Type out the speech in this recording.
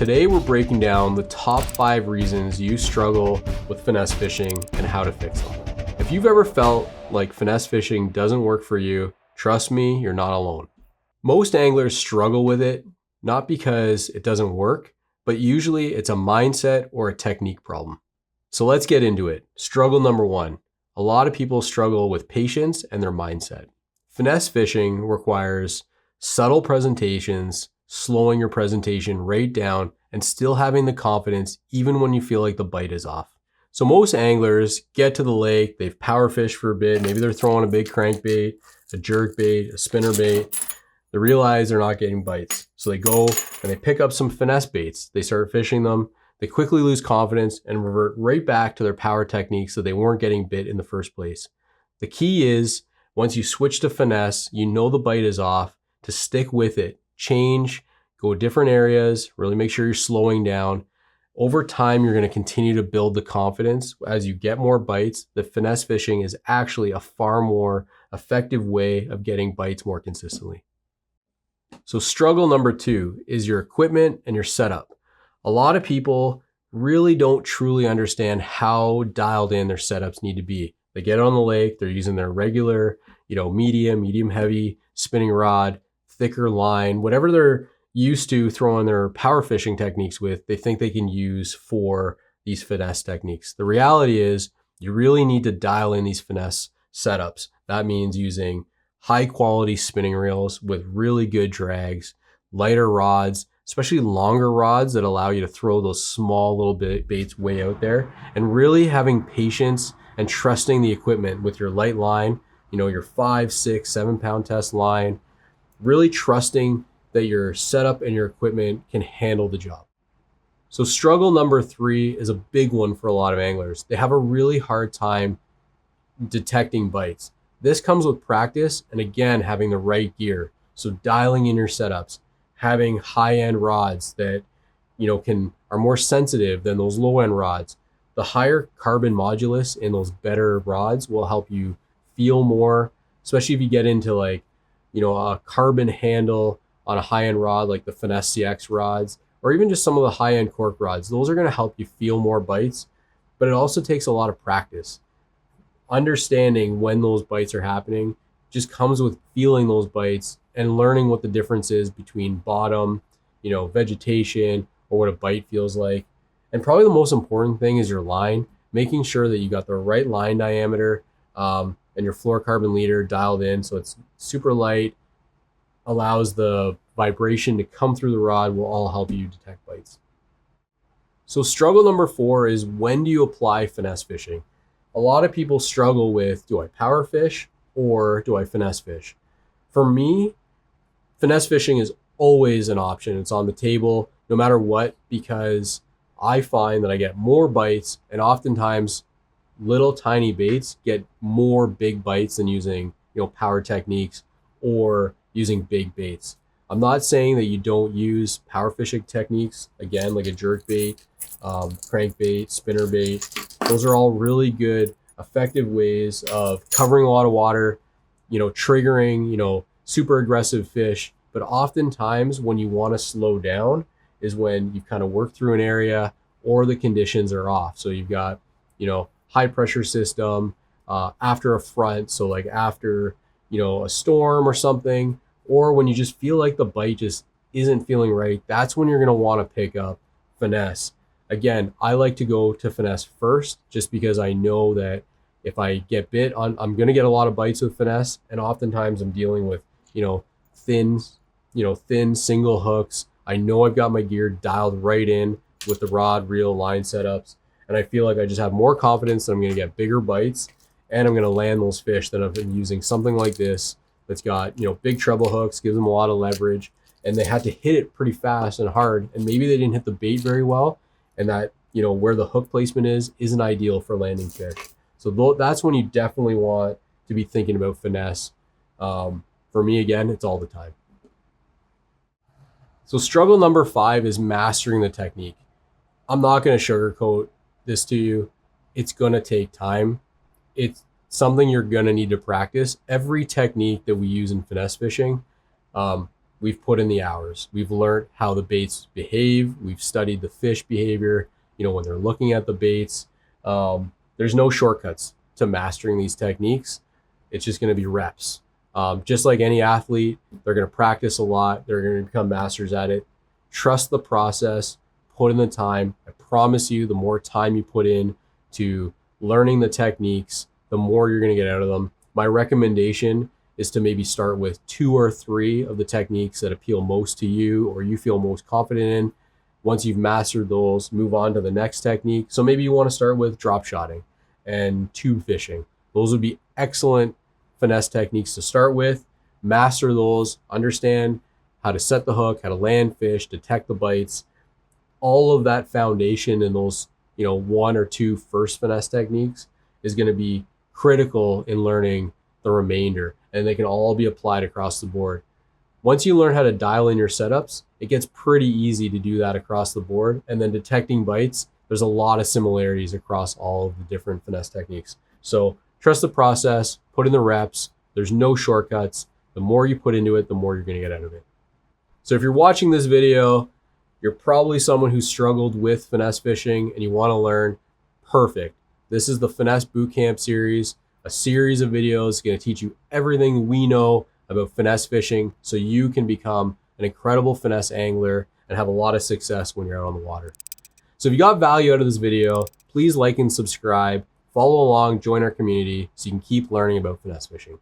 Today we're breaking down the top 5 reasons you struggle with finesse fishing and how to fix them. If you've ever felt like finesse fishing doesn't work for you, trust me, you're not alone. Most anglers struggle with it, not because it doesn't work, but usually it's a mindset or a technique problem. So let's get into it. Struggle number 1. A lot of people struggle with patience and their mindset. Finesse fishing requires subtle presentations, slowing your presentation right down, and still having the confidence even when you feel like the bite is off. So most anglers get to the lake, they've power fished for a bit, maybe they're throwing a big crankbait, a jerk bait, a spinner bait. They realize they're not getting bites. So they go and they pick up some finesse baits. They start fishing them. They quickly lose confidence and revert right back to their power techniques that they weren't getting bit in the first place. The key is once you switch to finesse, you know the bite is off, to stick with it. Change, go different areas, really make sure you're slowing down. Over time, you're going to continue to build the confidence as you get more bites. The finesse fishing is actually a far more effective way of getting bites more consistently. So struggle number 2 is your equipment and your setup. A lot of people really don't truly understand how dialed in their setups need to be. They get on the lake, they're using their regular, medium heavy spinning rod, thicker line, whatever they're used to throwing their power fishing techniques with, they think they can use for these finesse techniques. The reality is you really need to dial in these finesse setups. That means using high quality spinning reels with really good drags, lighter rods, especially longer rods that allow you to throw those small little baits way out there, and really having patience and trusting the equipment with your light line, your 5, 6, 7 pound test line, really trusting that your setup and your equipment can handle the job. So struggle number 3 is a big one for a lot of anglers. They have a really hard time detecting bites. This comes with practice and again, having the right gear. So dialing in your setups, having high-end rods that, are more sensitive than those low-end rods. The higher carbon modulus in those better rods will help you feel more, especially if you get into a carbon handle on a high-end rod like the Finesse CX rods, or even just some of the high-end cork rods. Those are going to help you feel more bites, but it also takes a lot of practice. Understanding when those bites are happening just comes with feeling those bites and learning what the difference is between bottom, vegetation, or what a bite feels like. And probably the most important thing is your line, making sure that you got the right line diameter and your fluorocarbon leader dialed in so it's super light, allows the vibration to come through the rod, will all help you detect bites. So struggle number 4 is, when do you apply finesse fishing? A lot of people struggle with, do I power fish or do I finesse fish? For me, finesse fishing is always an option. It's on the table no matter what, because I find that I get more bites, and oftentimes little tiny baits get more big bites than using power techniques or using big baits. I'm not saying that you don't use power fishing techniques, again, like a jerk bait, crankbait, spinner bait. Those are all really good, effective ways of covering a lot of water, triggering, super aggressive fish. But oftentimes when you want to slow down is when you kind of work through an area or the conditions are off. So you've got, high pressure system after a front. So like after, a storm or something, or when you just feel like the bite just isn't feeling right, that's when you're going to want to pick up finesse. Again, I like to go to finesse first, just because I know that if I get bit on, I'm going to get a lot of bites with finesse. And oftentimes I'm dealing with, thin single hooks. I know I've got my gear dialed right in with the rod, reel, line setups. And I feel like I just have more confidence that I'm going to get bigger bites and I'm going to land those fish that I've been using something like this that's got, big treble hooks, gives them a lot of leverage, and they had to hit it pretty fast and hard. And maybe they didn't hit the bait very well. And that, where the hook placement isn't ideal for landing fish. So that's when you definitely want to be thinking about finesse. For me, again, it's all the time. So struggle number 5 is mastering the technique. I'm not going to sugarcoat this to you. It's going to take time. It's something you're going to need to practice. Every technique that we use in finesse fishing, we've put in the hours. We've learned how the baits behave. We've studied the fish behavior, when they're looking at the baits. There's no shortcuts to mastering these techniques. It's just going to be reps. Just like any athlete, they're going to practice a lot. They're going to become masters at it. Trust the process, put in the time. I promise you, the more time you put in to learning the techniques, the more you're going to get out of them. My recommendation is to maybe start with 2 or 3 of the techniques that appeal most to you or you feel most confident in. Once you've mastered those, move on to the next technique. So maybe you want to start with drop shotting and tube fishing. Those would be excellent finesse techniques to start with. Master those, understand how to set the hook, how to land fish, detect the bites. All of that foundation in those, 1 or 2 first finesse techniques is going to be critical in learning the remainder, and they can all be applied across the board. Once you learn how to dial in your setups, it gets pretty easy to do that across the board. And then detecting bites, there's a lot of similarities across all of the different finesse techniques. So trust the process, put in the reps. There's no shortcuts. The more you put into it, the more you're going to get out of it. So if you're watching this video, you're probably someone who struggled with finesse fishing and you want to learn. Perfect. This is the Finesse Boot Camp series, a series of videos going to teach you everything we know about finesse fishing so you can become an incredible finesse angler and have a lot of success when you're out on the water. So if you got value out of this video, please like and subscribe, follow along, join our community so you can keep learning about finesse fishing.